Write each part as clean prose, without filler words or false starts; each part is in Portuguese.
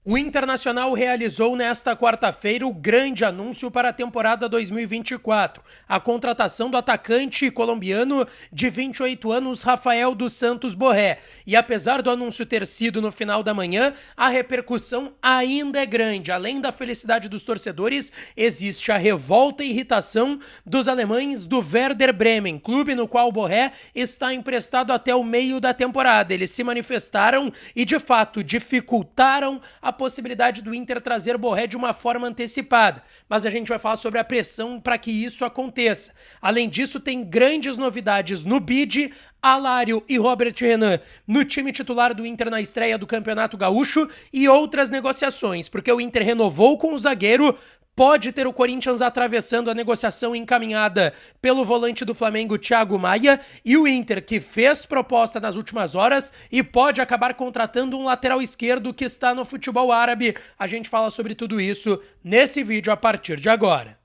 O Internacional realizou nesta quarta-feira o grande anúncio para a temporada 2024, a contratação do atacante colombiano de 28 anos Rafael dos Santos Borré. E apesar do anúncio ter sido no final da manhã, a repercussão ainda é grande. Além da felicidade dos torcedores, existe a revolta e irritação dos alemães do Werder Bremen, clube no qual Borré está emprestado até o meio da temporada. Eles se manifestaram e, de fato, dificultaram a possibilidade do Inter trazer Borré de uma forma antecipada, mas a gente vai falar sobre a pressão para que isso aconteça. Além disso, tem grandes novidades no bid. Alário e Robert Renan no time titular do Inter na estreia do Campeonato Gaúcho e outras negociações, porque o Inter renovou com o zagueiro. Pode ter o Corinthians atravessando a negociação encaminhada pelo volante do Flamengo, Thiago Maia, e o Inter, que fez proposta nas últimas horas e pode acabar contratando um lateral esquerdo que está no futebol árabe. A gente fala sobre tudo isso nesse vídeo a partir de agora.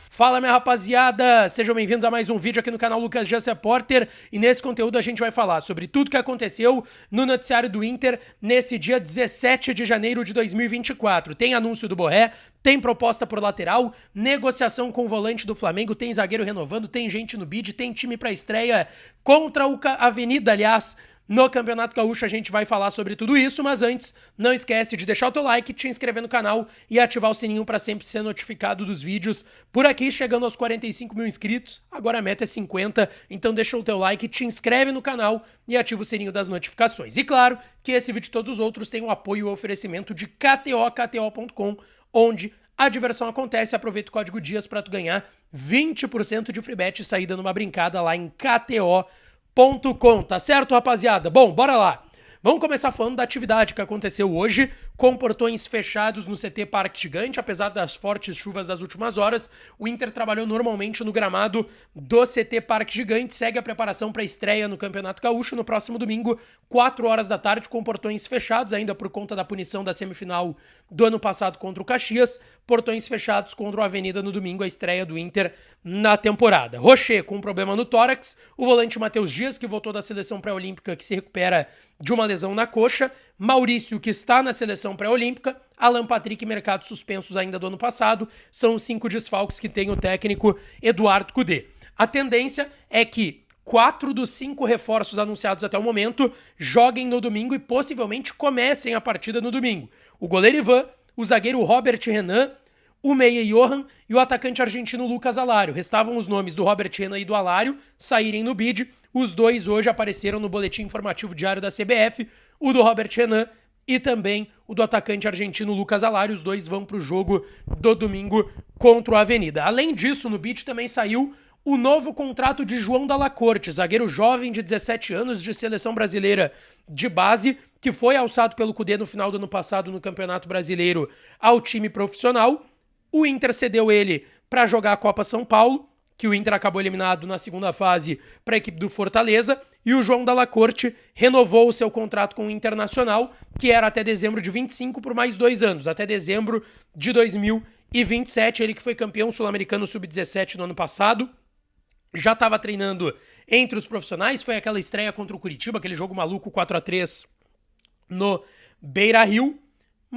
Fala, minha rapaziada, sejam bem-vindos a mais um vídeo aqui no canal Lucas Dias Repórter, e nesse conteúdo a gente vai falar sobre tudo que aconteceu no noticiário do Inter nesse dia 17 de janeiro de 2024. Tem anúncio do Borré, tem proposta por lateral, negociação com o volante do Flamengo, tem zagueiro renovando, tem gente no bid, tem time pra estreia contra o Avenida, aliás. No Campeonato Gaúcho a gente vai falar sobre tudo isso, mas antes, não esquece de deixar o teu like, te inscrever no canal e ativar o sininho para sempre ser notificado dos vídeos. Por aqui, chegando aos 45 mil inscritos, agora a meta é 50, então deixa o teu like, te inscreve no canal e ativa o sininho das notificações. E claro que esse vídeo e todos os outros têm o apoio e o oferecimento de KTO.com, onde a diversão acontece. Aproveita o código DIAS para tu ganhar 20% de free bet e saída numa brincada lá em KTO.com, tá certo, rapaziada? Bom, bora lá. Vamos começar falando da atividade que aconteceu hoje, com portões fechados no CT Parque Gigante. Apesar das fortes chuvas das últimas horas, o Inter trabalhou normalmente no gramado do CT Parque Gigante. Segue a preparação para a estreia no Campeonato Gaúcho no próximo domingo, 4 horas da tarde, com portões fechados, ainda por conta da punição da semifinal do ano passado contra o Caxias. Portões fechados contra o Avenida no domingo, a estreia do Inter na temporada. Rocher com um problema no tórax, o volante Matheus Dias, que voltou da seleção pré-olímpica, que se recupera de uma lesão na coxa, Maurício, que está na seleção pré-olímpica, Alan Patrick e Mercado suspensos ainda do ano passado, são os 5 desfalques que tem o técnico Eduardo Cudê. A tendência é que 4 dos 5 reforços anunciados até o momento joguem no domingo e possivelmente comecem a partida no domingo. O goleiro Ivan, o zagueiro Robert Renan, o meia Johan e o atacante argentino Lucas Alário. Restavam os nomes do Robert Renan e do Alário saírem no bid. Os dois hoje apareceram no boletim informativo diário da CBF, o do Robert Renan e também o do atacante argentino Lucas Alário. Os dois vão para o jogo do domingo contra o Avenida. Além disso, no bid também saiu o novo contrato de João Dalla Corte, zagueiro jovem de 17 anos de seleção brasileira de base, que foi alçado pelo Cudê no final do ano passado no Campeonato Brasileiro ao time profissional. O Inter cedeu ele para jogar a Copa São Paulo, que o Inter acabou eliminado na segunda fase para a equipe do Fortaleza, e o João Dalla Corte renovou o seu contrato com o Internacional, que era até dezembro de 25 por mais 2 anos, até dezembro de 2027, ele que foi campeão sul-americano sub-17 no ano passado, já estava treinando entre os profissionais, foi aquela estreia contra o Curitiba, aquele jogo maluco 4-3 no Beira-Rio,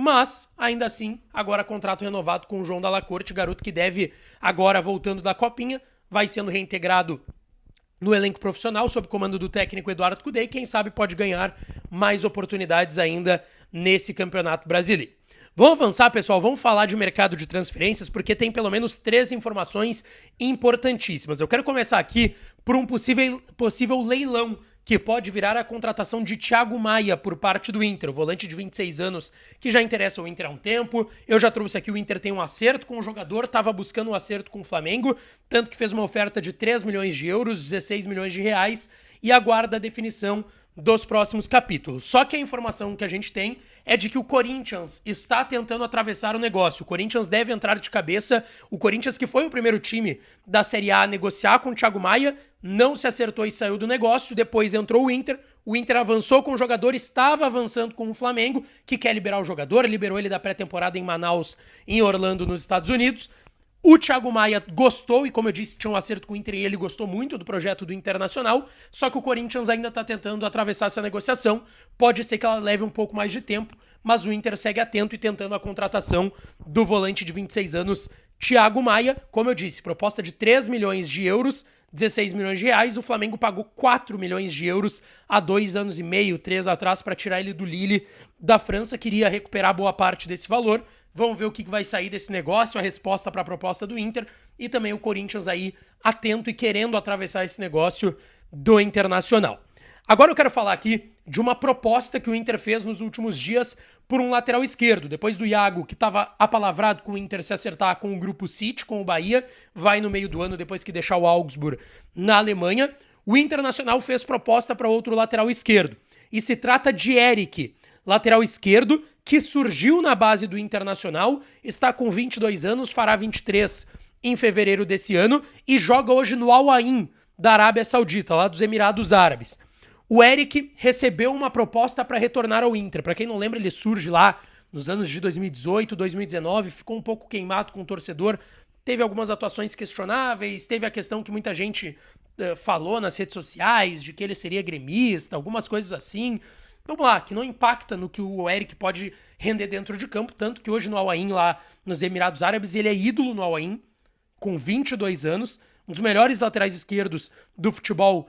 mas, ainda assim, agora contrato renovado com o João Dalla Corte, garoto que deve, agora voltando da Copinha, vai sendo reintegrado no elenco profissional, sob comando do técnico Eduardo Cudê, e quem sabe pode ganhar mais oportunidades ainda nesse Campeonato Brasileiro. Vamos avançar, pessoal, vamos falar de mercado de transferências, porque tem pelo menos 3 informações importantíssimas. Eu quero começar aqui por um possível leilão, que pode virar a contratação de Thiago Maia por parte do Inter, o volante de 26 anos que já interessa o Inter há um tempo. Eu já trouxe aqui, o Inter tem um acerto com o jogador, estava buscando um acerto com o Flamengo, tanto que fez uma oferta de 3 milhões de euros, 16 milhões de reais, e aguarda a definição dos próximos capítulos. Só que a informação que a gente tem é de que o Corinthians está tentando atravessar o negócio. O Corinthians deve entrar de cabeça. O Corinthians, que foi o primeiro time da Série A a negociar com o Thiago Maia, não se acertou e saiu do negócio. Depois entrou o Inter avançou com o jogador, estava avançando com o Flamengo, que quer liberar o jogador, liberou ele da pré-temporada em Manaus, em Orlando, nos Estados Unidos. O Thiago Maia gostou, e como eu disse, tinha um acerto com o Inter e ele gostou muito do projeto do Internacional, só que o Corinthians ainda tá tentando atravessar essa negociação. Pode ser que ela leve um pouco mais de tempo, mas o Inter segue atento e tentando a contratação do volante de 26 anos, Thiago Maia. Como eu disse, proposta de 3 milhões de euros, 16 milhões de reais. O Flamengo pagou 4 milhões de euros há 2 anos e meio, 3 atrás, para tirar ele do Lille da França. Queria recuperar boa parte desse valor. Vamos ver o que vai sair desse negócio, a resposta para a proposta do Inter e também o Corinthians aí atento e querendo atravessar esse negócio do Internacional. Agora eu quero falar aqui de uma proposta que o Inter fez nos últimos dias por um lateral esquerdo. Depois do Iago, que estava apalavrado com o Inter se acertar com o Grupo City, com o Bahia, vai no meio do ano depois que deixar o Augsburg na Alemanha. O Internacional fez proposta para outro lateral esquerdo. E se trata de Eric, lateral esquerdo, que surgiu na base do Internacional, está com 22 anos, fará 23 em fevereiro desse ano e joga hoje no Al Ain da Arábia Saudita, lá dos Emirados Árabes. O Eric recebeu uma proposta para retornar ao Inter. Para quem não lembra, ele surge lá nos anos de 2018, 2019, ficou um pouco queimado com o torcedor, teve algumas atuações questionáveis, teve a questão que muita gente falou nas redes sociais, de que ele seria gremista, algumas coisas assim. Vamos lá, que não impacta no que o Eric pode render dentro de campo, tanto que hoje no Al Ain, lá nos Emirados Árabes, ele é ídolo no Al Ain, com 22 anos, um dos melhores laterais esquerdos do futebol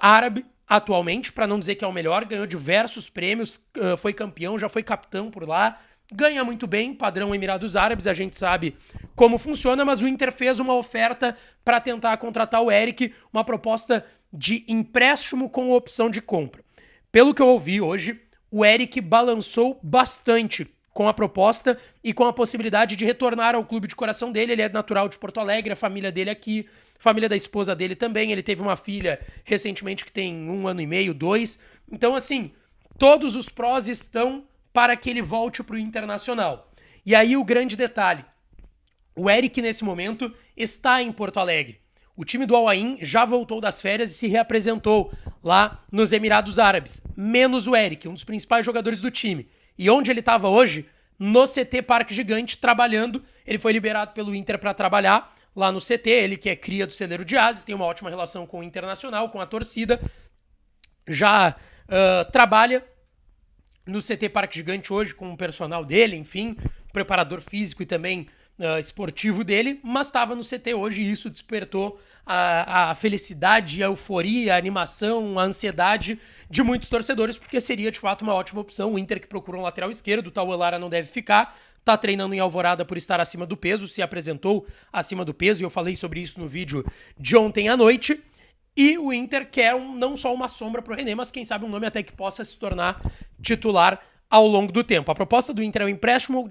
árabe atualmente, para não dizer que é o melhor, ganhou diversos prêmios, foi campeão, já foi capitão por lá, ganha muito bem, padrão Emirados Árabes, a gente sabe como funciona, mas o Inter fez uma oferta para tentar contratar o Eric, uma proposta de empréstimo com opção de compra. Pelo que eu ouvi hoje, o Eric balançou bastante com a proposta e com a possibilidade de retornar ao clube de coração dele. Ele é natural de Porto Alegre, a família dele aqui, a família da esposa dele também. Ele teve uma filha recentemente que tem 1 ano e meio, 2. Então, assim, todos os prós estão para que ele volte para o Internacional. E aí o grande detalhe, o Eric nesse momento está em Porto Alegre. O time do Al Ain já voltou das férias e se reapresentou lá nos Emirados Árabes, menos o Eric, um dos principais jogadores do time. E onde ele estava hoje? No CT Parque Gigante, trabalhando. Ele foi liberado pelo Inter para trabalhar lá no CT, ele que é cria do Celeiro de Ases, tem uma ótima relação com o Internacional, com a torcida, já trabalha no CT Parque Gigante hoje com o personal dele, enfim, preparador físico e também esportivo dele, mas estava no CT hoje e isso despertou a felicidade, a euforia, a animação, a ansiedade de muitos torcedores, porque seria de fato uma ótima opção. O Inter que procura um lateral esquerdo, o Tauan Lara não deve ficar, tá treinando em Alvorada por estar acima do peso, se apresentou acima do peso e eu falei sobre isso no vídeo de ontem à noite. E o Inter quer não só uma sombra pro René, mas quem sabe um nome até que possa se tornar titular ao longo do tempo. A proposta do Inter é um empréstimo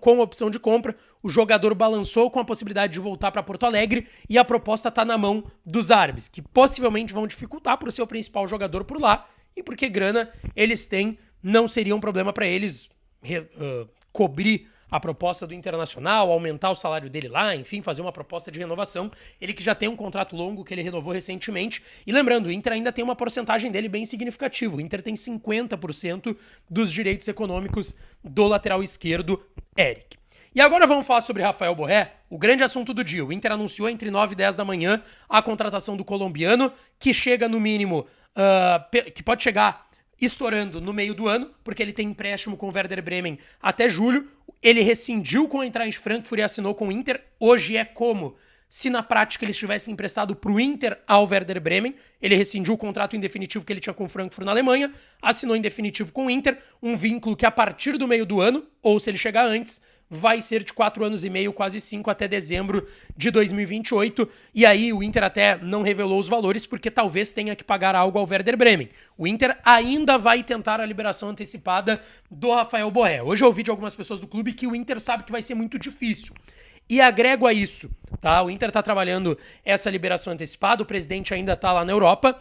com opção de compra. O jogador balançou com a possibilidade de voltar para Porto Alegre e a proposta está na mão dos árabes, que possivelmente vão dificultar por ser o principal jogador por lá e porque grana eles têm, não seria um problema para eles cobrir a proposta do Internacional, aumentar o salário dele lá, enfim, fazer uma proposta de renovação. Ele que já tem um contrato longo que ele renovou recentemente. E lembrando, o Inter ainda tem uma porcentagem dele bem significativa. O Inter tem 50% dos direitos econômicos do lateral esquerdo, Eric. E agora vamos falar sobre Rafael Borré, o grande assunto do dia. O Inter anunciou entre 9 e 10 da manhã a contratação do colombiano, que chega no mínimo, que pode chegar estourando no meio do ano, porque ele tem empréstimo com o Werder Bremen até julho. Ele rescindiu com a Eintracht Frankfurt e assinou com o Inter. Hoje é como se na prática ele estivesse emprestado para o Inter ao Werder Bremen. Ele rescindiu o contrato em definitivo que ele tinha com o Frankfurt na Alemanha, assinou em definitivo com o Inter, um vínculo que a partir do meio do ano, ou se ele chegar antes, vai ser de 4 anos e meio, quase 5, até dezembro de 2028. E aí o Inter até não revelou os valores, porque talvez tenha que pagar algo ao Werder Bremen. O Inter ainda vai tentar a liberação antecipada do Rafael Borré. Hoje eu ouvi de algumas pessoas do clube que o Inter sabe que vai ser muito difícil. E agrego a isso, tá? O Inter tá trabalhando essa liberação antecipada, o presidente ainda tá lá na Europa.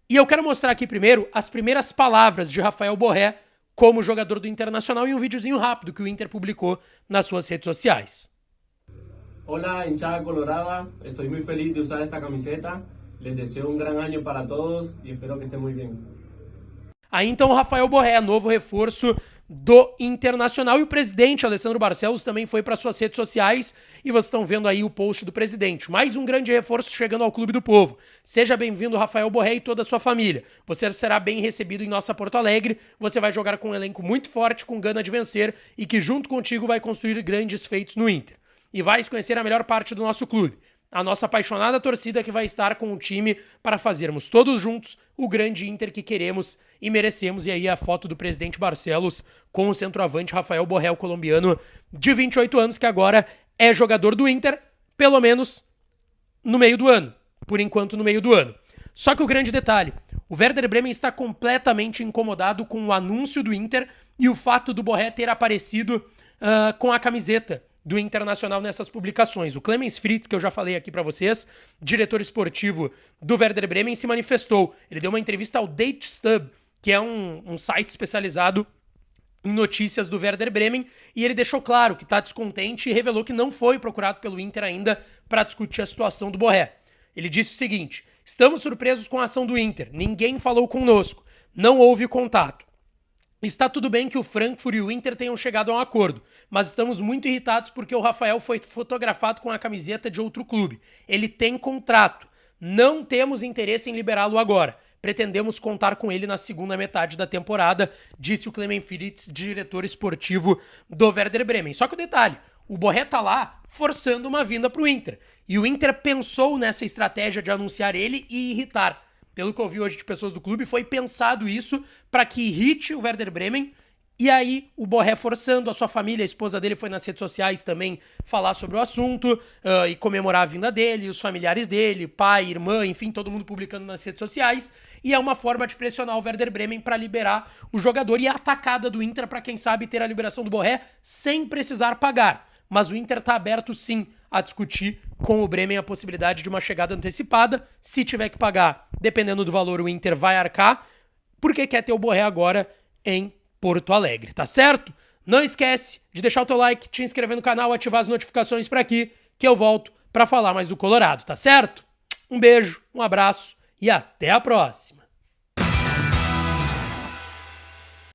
E eu quero mostrar aqui primeiro as primeiras palavras de Rafael Borré como jogador do Internacional e um videozinho rápido que o Inter publicou nas suas redes sociais. Hola, hinchada colorada, estoy muy feliz de usar esta camiseta. Les deseo un gran año para todos y espero que estén muy bien. Aí então o Rafael Borré, novo reforço do Internacional, e o presidente Alessandro Barcelos também foi para suas redes sociais e vocês estão vendo aí o post do presidente. Mais um grande reforço chegando ao Clube do Povo. Seja bem-vindo, Rafael Borré, e toda a sua família. Você será bem recebido em nossa Porto Alegre, você vai jogar com um elenco muito forte, com gana de vencer e que junto contigo vai construir grandes feitos no Inter. E vais conhecer a melhor parte do nosso clube. A nossa apaixonada torcida que vai estar com o time para fazermos todos juntos o grande Inter que queremos e merecemos. E aí a foto do presidente Barcelos com o centroavante Rafael Borré, o colombiano de 28 anos, que agora é jogador do Inter, pelo menos no meio do ano. Por enquanto, no meio do ano. Só que o grande detalhe, o Werder Bremen está completamente incomodado com o anúncio do Inter e o fato do Borré ter aparecido com a camiseta do Internacional nessas publicações. O Clemens Fritz, que eu já falei aqui pra vocês, diretor esportivo do Werder Bremen, se manifestou. Ele deu uma entrevista ao DateStub, que é um site especializado em notícias do Werder Bremen, e ele deixou claro que está descontente e revelou que não foi procurado pelo Inter ainda para discutir a situação do Borré. Ele disse o seguinte: estamos surpresos com a ação do Inter, ninguém falou conosco, não houve contato. Está tudo bem que o Frankfurt e o Inter tenham chegado a um acordo, mas estamos muito irritados porque o Rafael foi fotografado com a camiseta de outro clube. Ele tem contrato. Não temos interesse em liberá-lo agora. Pretendemos contar com ele na segunda metade da temporada, disse o Clemens Fritz, diretor esportivo do Werder Bremen. Só que o detalhe, o Borré tá lá forçando uma vinda pro Inter. E o Inter pensou nessa estratégia de anunciar ele e irritar. Pelo que eu vi hoje de pessoas do clube, foi pensado isso para que irrite o Werder Bremen. E aí o Borré forçando, a sua família, a esposa dele foi nas redes sociais também falar sobre o assunto e comemorar a vinda dele, os familiares dele, pai, irmã, enfim, todo mundo publicando nas redes sociais. E é uma forma de pressionar o Werder Bremen para liberar o jogador, e a atacada do Inter para quem sabe ter a liberação do Borré sem precisar pagar. Mas o Inter tá aberto sim a discutir com o Bremen a possibilidade de uma chegada antecipada. Se tiver que pagar, dependendo do valor, o Inter vai arcar, porque quer ter o Borré agora em Porto Alegre, tá certo? Não esquece de deixar o teu like, te inscrever no canal, ativar as notificações por aqui, que eu volto para falar mais do Colorado, tá certo? Um beijo, um abraço e até a próxima!